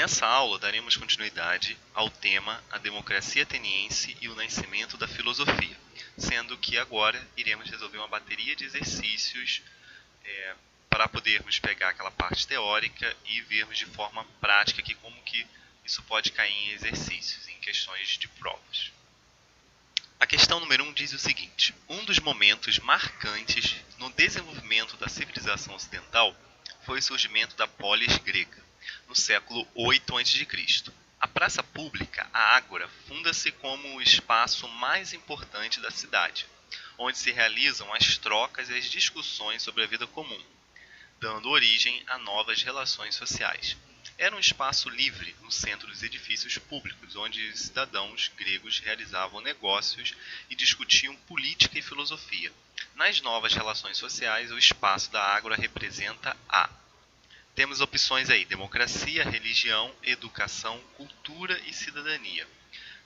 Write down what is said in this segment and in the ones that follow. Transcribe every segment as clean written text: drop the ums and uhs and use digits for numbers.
Nessa aula, daremos continuidade ao tema A Democracia Ateniense e o Nascimento da Filosofia, sendo que agora iremos resolver uma bateria de exercícios para podermos pegar aquela parte teórica e vermos de forma prática aqui como que isso pode cair em exercícios, em questões de provas. A questão número 1 diz o seguinte: um dos momentos marcantes no desenvolvimento da civilização ocidental foi o surgimento da polis grega, no século 8 a.C. A praça pública, a ágora, funda-se como o espaço mais importante da cidade, onde se realizam as trocas e as discussões sobre a vida comum, dando origem a novas relações sociais. Era um espaço livre no centro dos edifícios públicos, onde cidadãos gregos realizavam negócios e discutiam política e filosofia. Nas novas relações sociais, o espaço da ágora representa Temos opções aí: democracia, religião, educação, cultura e cidadania.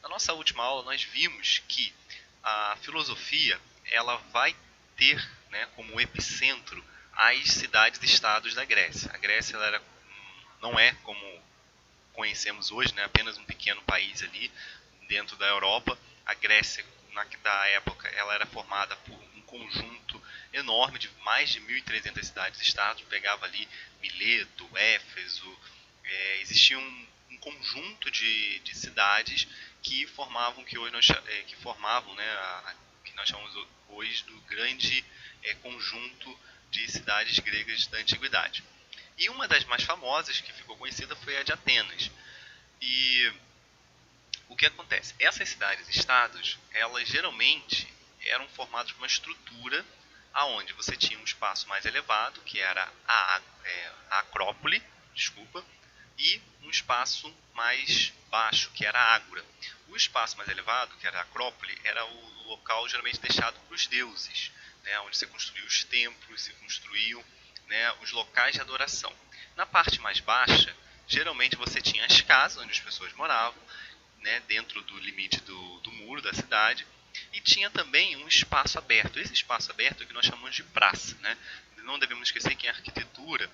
Na nossa última aula, nós vimos que a filosofia ela vai ter, né, como epicentro as cidades-estados da Grécia. A Grécia ela não é como conhecemos hoje, né, apenas um pequeno país ali dentro da Europa. A Grécia, da época, ela era formada por um conjunto enorme de mais de 1.300 cidades-estados. Pegava ali Mileto, Éfeso, existia um conjunto de cidades que formavam que hoje nós, que formavam, né, que nós chamamos hoje do grande conjunto de cidades gregas da antiguidade. E uma das mais famosas que ficou conhecida foi a de Atenas. E o que acontece? Essas cidades-estados, elas geralmente eram formadas por uma estrutura aonde você tinha um espaço mais elevado, que era a Acrópole, e um espaço mais baixo, que era a Ágora. O espaço mais elevado, que era a Acrópole, era o local geralmente deixado para os deuses, né, onde se construíam os templos, se construíam, né, os locais de adoração. Na parte mais baixa, geralmente você tinha as casas onde as pessoas moravam, né, dentro do limite do muro da cidade, e tinha também um espaço aberto. Esse espaço aberto é o que nós chamamos de praça, né? Não devemos esquecer que em arquitetura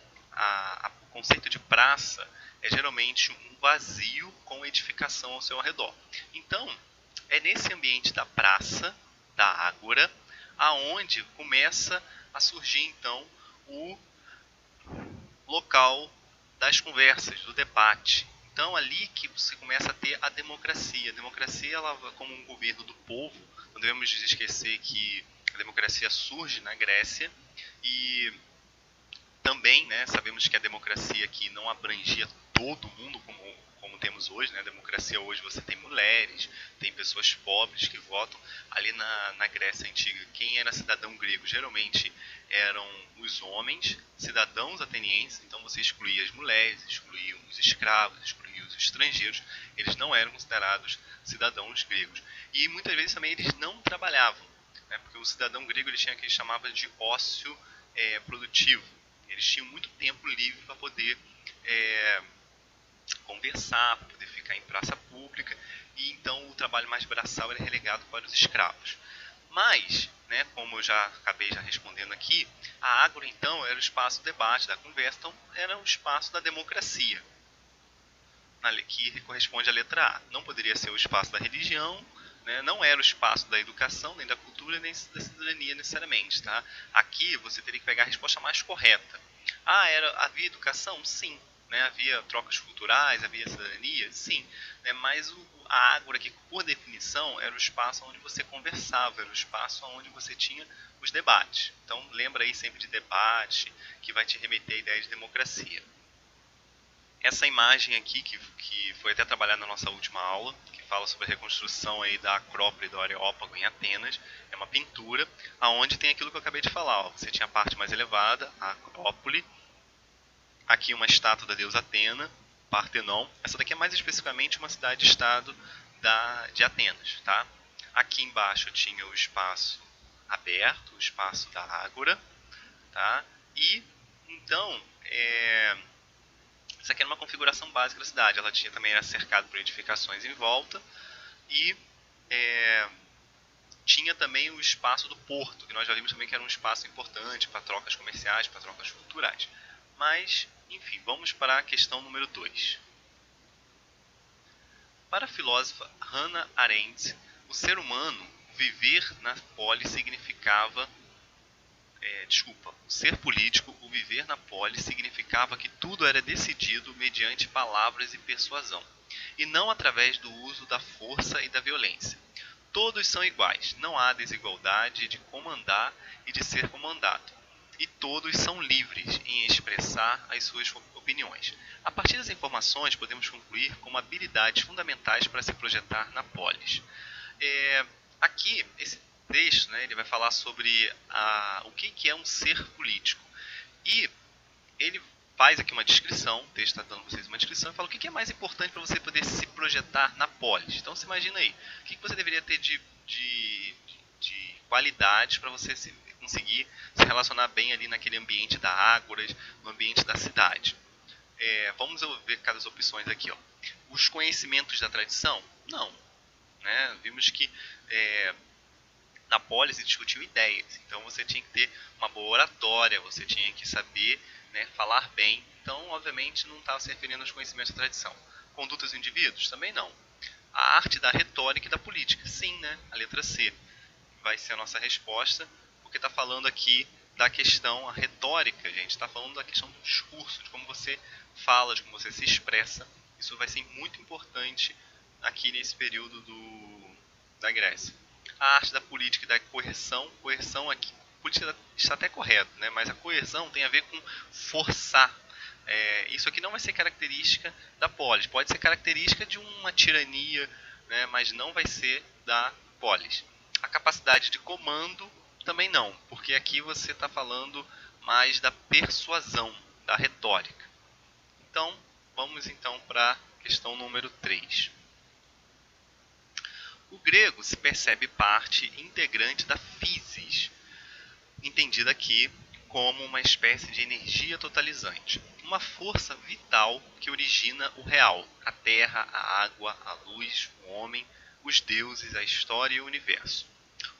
o conceito de praça é geralmente um vazio com edificação ao seu redor. Então, é nesse ambiente da praça, da ágora, aonde começa a surgir então o local das conversas, do debate. Então ali que você começa a ter a democracia. A democracia, ela, como um governo do povo, não devemos esquecer que a democracia surge na Grécia e também, né, sabemos que a democracia aqui não abrangia todo mundo como temos hoje, né? A democracia hoje você tem mulheres, tem pessoas pobres que votam. Ali na Grécia Antiga, quem era cidadão grego geralmente eram os homens, cidadãos atenienses, então você excluía as mulheres, excluía os escravos, excluía os estrangeiros, eles não eram considerados cidadãos gregos. E muitas vezes também eles não trabalhavam, né? Porque o cidadão grego ele tinha o que ele chamava de ócio produtivo. Eles tinham muito tempo livre para poder conversar, para poder ficar em praça pública, e então o trabalho mais braçal era relegado para os escravos. Mas, né, como eu já acabei respondendo aqui, a ágora então era o espaço do debate, da conversa, então era o espaço da democracia, que corresponde à letra A. Não poderia ser o espaço da religião, né, não era o espaço da educação, nem da cultura, nem da cidadania necessariamente. Tá? Aqui você teria que pegar a resposta mais correta. Havia educação? Sim. Né, havia trocas culturais, havia cidadania? Sim. Né, mas a ágora, que por definição era o espaço onde você conversava, era o espaço onde você tinha os debates. Então lembra aí sempre de debate, que vai te remeter à ideia de democracia. Essa imagem aqui, que foi até trabalhada na nossa última aula, que fala sobre a reconstrução aí da Acrópole do Areópago em Atenas, é uma pintura onde tem aquilo que eu acabei de falar. Ó. Você tinha a parte mais elevada, a Acrópole, aqui uma estátua da deusa Atena, Partenon. Essa daqui é mais especificamente uma cidade-estado de Atenas. Tá? Aqui embaixo tinha o espaço aberto, o espaço da Ágora. Tá? E, então, essa aqui era uma configuração básica da cidade. Ela também era cercada por edificações em volta e tinha também o espaço do porto, que nós já vimos também que era um espaço importante para trocas comerciais, para trocas culturais. Mas, enfim, vamos para a questão número 2. Para a filósofa Hannah Arendt, o ser humano, viver na polis significava o ser político, o viver na polis, significava que tudo era decidido mediante palavras e persuasão, e não através do uso da força e da violência. Todos são iguais, não há desigualdade de comandar e de ser comandado, e todos são livres em expressar as suas opiniões. A partir das informações, podemos concluir como habilidades fundamentais para se projetar na polis. Aqui, esse texto, né, ele vai falar sobre o que é um ser político. E ele faz aqui uma descrição, o texto está dando para vocês uma descrição, e fala o que é mais importante para você poder se projetar na polis. Então, você imagina aí, o que você deveria ter de qualidades para você conseguir se relacionar bem ali naquele ambiente da Ágoras, no ambiente da cidade. Vamos ver cada opções aqui. Ó. Os conhecimentos da tradição? Não. Né? Vimos que na polis se discutiu ideias, então você tinha que ter uma boa oratória, você tinha que saber, né, falar bem, então obviamente não estava se referindo aos conhecimentos da tradição. Condutas dos indivíduos? Também não. A arte da retórica e da política? Sim, né? A letra C vai ser a nossa resposta, porque está falando aqui da questão, a retórica, gente, está falando da questão do discurso, de como você fala, de como você se expressa. Isso vai ser muito importante aqui nesse período da Grécia. A arte da política e da coerção aqui, política está até correto, né? Mas a coerção tem a ver com forçar. Isso aqui não vai ser característica da polis, pode ser característica de uma tirania, né? Mas não vai ser da polis. A capacidade de comando também não, porque aqui você está falando mais da persuasão, da retórica. Então, vamos então para a questão número 3. O grego se percebe parte integrante da physis, entendida aqui como uma espécie de energia totalizante, uma força vital que origina o real, a terra, a água, a luz, o homem, os deuses, a história e o universo.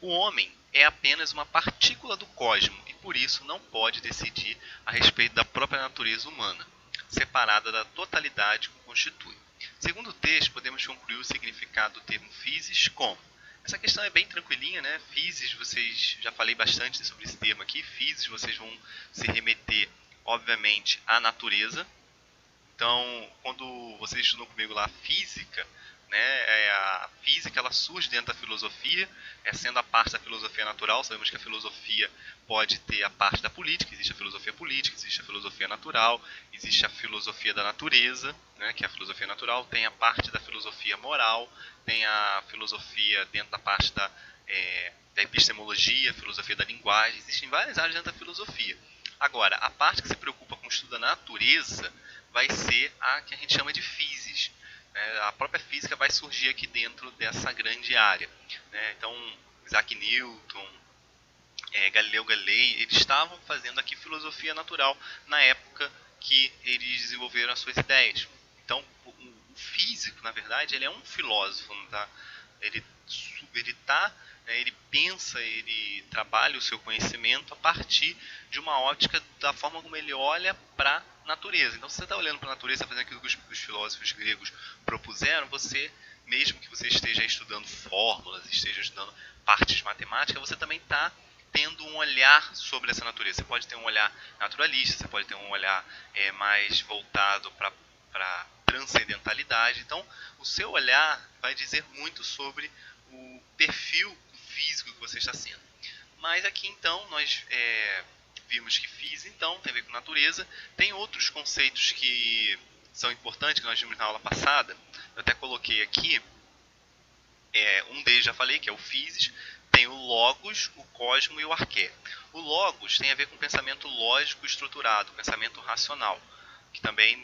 O homem é apenas uma partícula do cosmo e por isso não pode decidir a respeito da própria natureza humana, separada da totalidade que o constitui. Segundo o texto, podemos concluir o significado do termo physis como: essa questão é bem tranquilinha, né? Physis, vocês já falei bastante sobre esse termo aqui. Physis, vocês vão se remeter, obviamente, à natureza. Então, quando vocês estudam comigo lá física, né, a física ela surge dentro da filosofia, sendo a parte da filosofia natural. Sabemos que a filosofia pode ter a parte da política, existe a filosofia política, existe a filosofia natural, existe a filosofia da natureza, né, que é a filosofia natural, tem a parte da filosofia moral, tem a filosofia dentro da parte da epistemologia, filosofia da linguagem, existem várias áreas dentro da filosofia. Agora, a parte que se preocupa com o estudo da natureza vai ser a que a gente chama de physis. A própria física vai surgir aqui dentro dessa grande área. Então, Isaac Newton, Galileu Galilei, eles estavam fazendo aqui filosofia natural na época que eles desenvolveram as suas ideias. Então, o físico, na verdade, ele é um filósofo, tá? Ele pensa, ele trabalha o seu conhecimento a partir de uma ótica da forma como ele olha para a natureza. Então, se você está olhando para a natureza, fazendo aquilo que os filósofos gregos propuseram, você, mesmo que você esteja estudando fórmulas, esteja estudando partes matemáticas, você também está tendo um olhar sobre essa natureza. Você pode ter um olhar naturalista, você pode ter um olhar mais voltado para transcendentalidade. Então, o seu olhar vai dizer muito sobre o perfil físico que você está sendo. Mas aqui, então, nós vimos que física, então, tem a ver com natureza. Tem outros conceitos que são importantes, que nós vimos na aula passada. Eu até coloquei aqui. Um deles já falei, que é o physis. Tem o logos, o cosmo e o arqué. O logos tem a ver com o pensamento lógico estruturado, pensamento racional, que também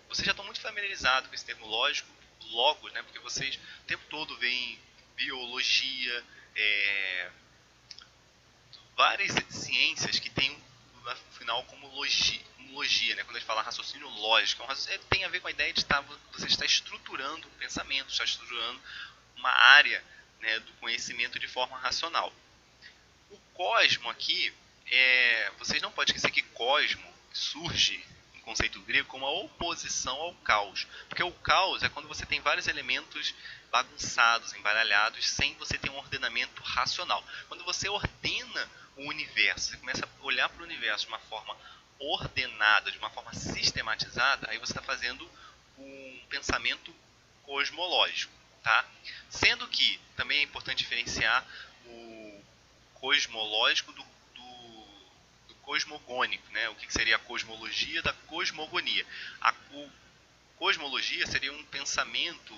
vocês já estão muito familiarizados com esse termo logos, né? Porque vocês o tempo todo veem biologia, várias ciências que tem no final como logia, né? Quando a gente fala raciocínio lógico, tem a ver com a ideia de você está estruturando o pensamento, está estruturando uma área, né, do conhecimento de forma racional. O cosmo aqui, vocês não podem esquecer que cosmo surge em conceito grego como a oposição ao caos. Porque o caos é quando você tem vários elementos bagunçados, embaralhados, sem você ter um ordenamento racional. Quando você ordena o universo, você começa a olhar para o universo de uma forma ordenada, de uma forma sistematizada, aí você está fazendo um pensamento cosmológico. Tá? Sendo que também é importante diferenciar o cosmológico do cosmogônico, né? O que seria a cosmologia da cosmogonia. A cosmologia seria um pensamento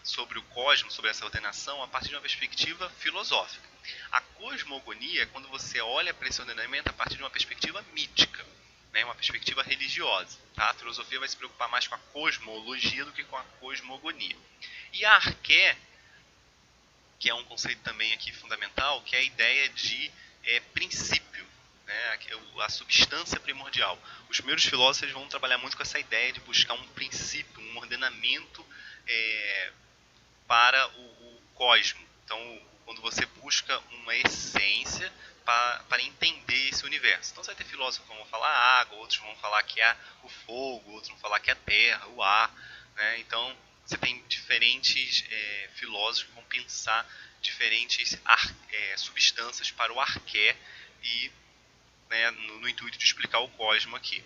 sobre o cosmos, sobre essa ordenação, a partir de uma perspectiva filosófica. A cosmogonia é quando você olha para esse ordenamento a partir de uma perspectiva mítica, né? Uma perspectiva religiosa. Tá? A filosofia vai se preocupar mais com a cosmologia do que com a cosmogonia. E a arqué, que é um conceito também aqui fundamental, que é a ideia de princípio, né? A substância primordial. Os primeiros filósofos vão trabalhar muito com essa ideia de buscar um princípio, um ordenamento para o cosmos. Então, quando você busca uma essência para entender esse universo. Então, você vai ter filósofos que vão falar a água, outros vão falar que é o fogo, outros vão falar que é a terra, o ar. Né? Então, você tem diferentes filósofos que vão pensar diferentes substâncias para o arqué e né, no intuito de explicar o cosmos aqui.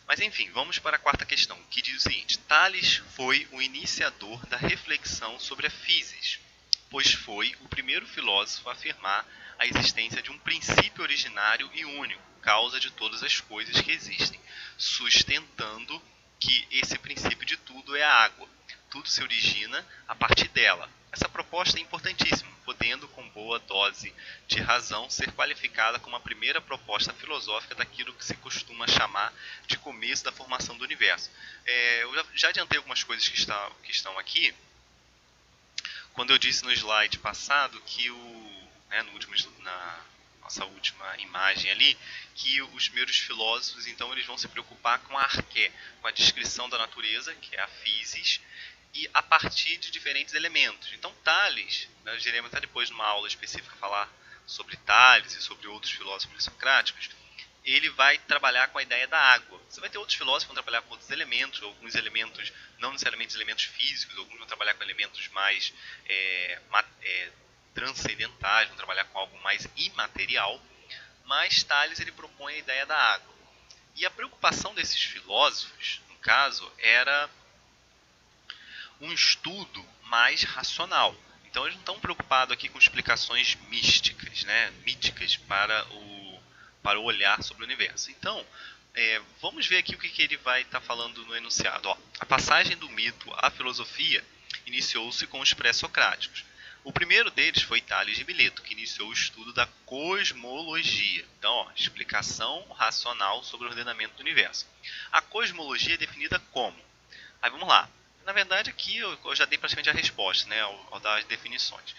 Mas enfim, vamos para a quarta questão, que diz o seguinte: Tales foi o iniciador da reflexão sobre a physis, pois foi o primeiro filósofo a afirmar a existência de um princípio originário e único, causa de todas as coisas que existem, sustentando que esse princípio de tudo é a água. Tudo se origina a partir dela. Essa proposta é importantíssima, podendo, com boa dose de razão, ser qualificada como a primeira proposta filosófica daquilo que se costuma chamar de começo da formação do universo. Eu já adiantei algumas coisas que estão aqui, quando eu disse no slide passado que na nossa última imagem ali, que os primeiros filósofos então eles vão se preocupar com a arqué, com a descrição da natureza, que é a physis, e a partir de diferentes elementos. Então Tales, nós iremos até depois numa aula específica falar sobre Tales e sobre outros filósofos pré-socráticos, ele vai trabalhar com a ideia da água. Você vai ter outros filósofos que vão trabalhar com outros elementos, alguns elementos, não necessariamente elementos físicos, alguns vão trabalhar com elementos mais transcendentais, vão trabalhar com algo mais imaterial, mas Tales ele propõe a ideia da água. E a preocupação desses filósofos, no caso, era um estudo mais racional. Então eles não estão preocupados aqui com explicações místicas, né, míticas para o olhar sobre o universo. Então, vamos ver aqui o que ele vai estar falando no enunciado. A passagem do mito à filosofia iniciou-se com os pré-socráticos. O primeiro deles foi Tales de Mileto, que iniciou o estudo da cosmologia. Então, explicação racional sobre o ordenamento do universo. A cosmologia é definida como? Aí vamos lá. Na verdade, aqui eu já dei praticamente a resposta, né, ao dar as definições.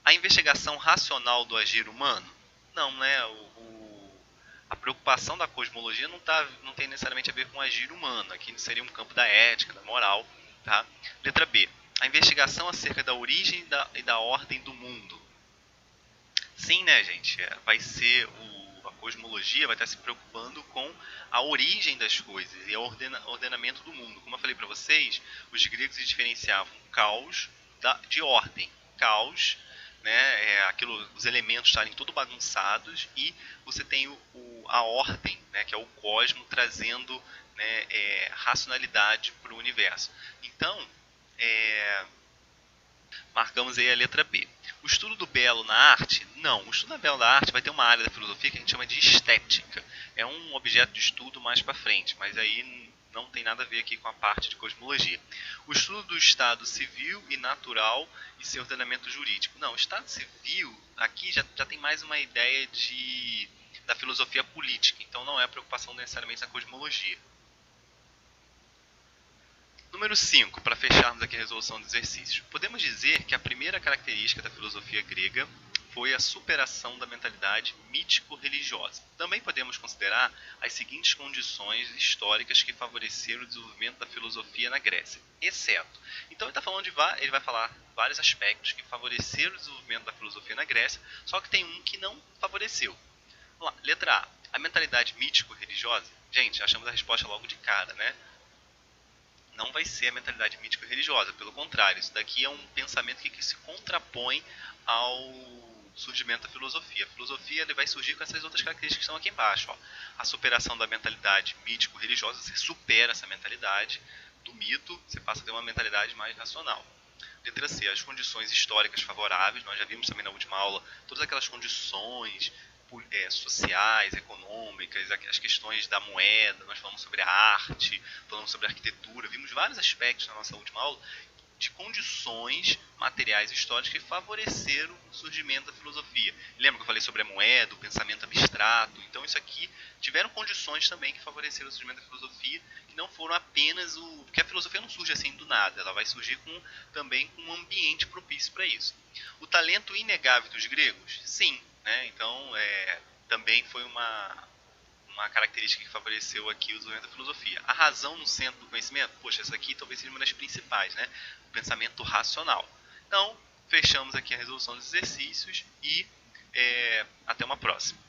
A investigação racional do agir humano? Não, né? A preocupação da cosmologia não tem necessariamente a ver com o agir humano. Aqui seria um campo da ética, da moral. Tá? Letra B. A investigação acerca da origem e da ordem do mundo. Sim, né, gente? Vai ser a cosmologia vai estar se preocupando com a origem das coisas e o ordenamento do mundo. Como eu falei para vocês, os gregos diferenciavam caos de ordem. Caos, né, os elementos estarem todos bagunçados, e você tem a ordem, né, que é o cosmo, trazendo, né, racionalidade para o universo. Então, marcamos aí a letra B. O estudo do belo na arte? Não. O estudo do belo na arte vai ter uma área da filosofia que a gente chama de estética. É um objeto de estudo mais para frente, mas aí não tem nada a ver aqui com a parte de cosmologia. O estudo do estado civil e natural e seu ordenamento jurídico. Não, o estado civil aqui já tem mais uma ideia da filosofia política, então não é a preocupação necessariamente da cosmologia. Número 5, para fecharmos aqui a resolução dos exercícios. Podemos dizer que a primeira característica da filosofia grega foi a superação da mentalidade mítico-religiosa. Também podemos considerar as seguintes condições históricas que favoreceram o desenvolvimento da filosofia na Grécia, exceto. Então ele vai falar vários aspectos que favoreceram o desenvolvimento da filosofia na Grécia, só que tem um que não favoreceu. Vamos lá, letra A. A mentalidade mítico-religiosa. Gente, achamos a resposta logo de cara, né? Não vai ser a mentalidade mítico-religiosa, pelo contrário, isso daqui é um pensamento que se contrapõe ao surgimento da filosofia. A filosofia ele vai surgir com essas outras características que estão aqui embaixo. Ó. A superação da mentalidade mítico-religiosa, você supera essa mentalidade do mito, você passa a ter uma mentalidade mais racional. Letra C, as condições históricas favoráveis, nós já vimos também na última aula, todas aquelas condições sociais, econômicas, as questões da moeda, nós falamos sobre a arte, falamos sobre a arquitetura, vimos vários aspectos na nossa última aula de condições materiais históricas que favoreceram o surgimento da filosofia. Lembra que eu falei sobre a moeda, o pensamento abstrato? Então isso aqui tiveram condições também que favoreceram o surgimento da filosofia, que não foram apenas o... Porque a filosofia não surge assim do nada, ela vai surgir também com um ambiente propício para isso. O talento inegável dos gregos? Sim. Né? Então, também foi uma característica que favoreceu aqui o desenvolvimento da filosofia. A razão no centro do conhecimento? Poxa, essa aqui talvez seja uma das principais, né? O pensamento racional. Então, fechamos aqui a resolução dos exercícios e até uma próxima.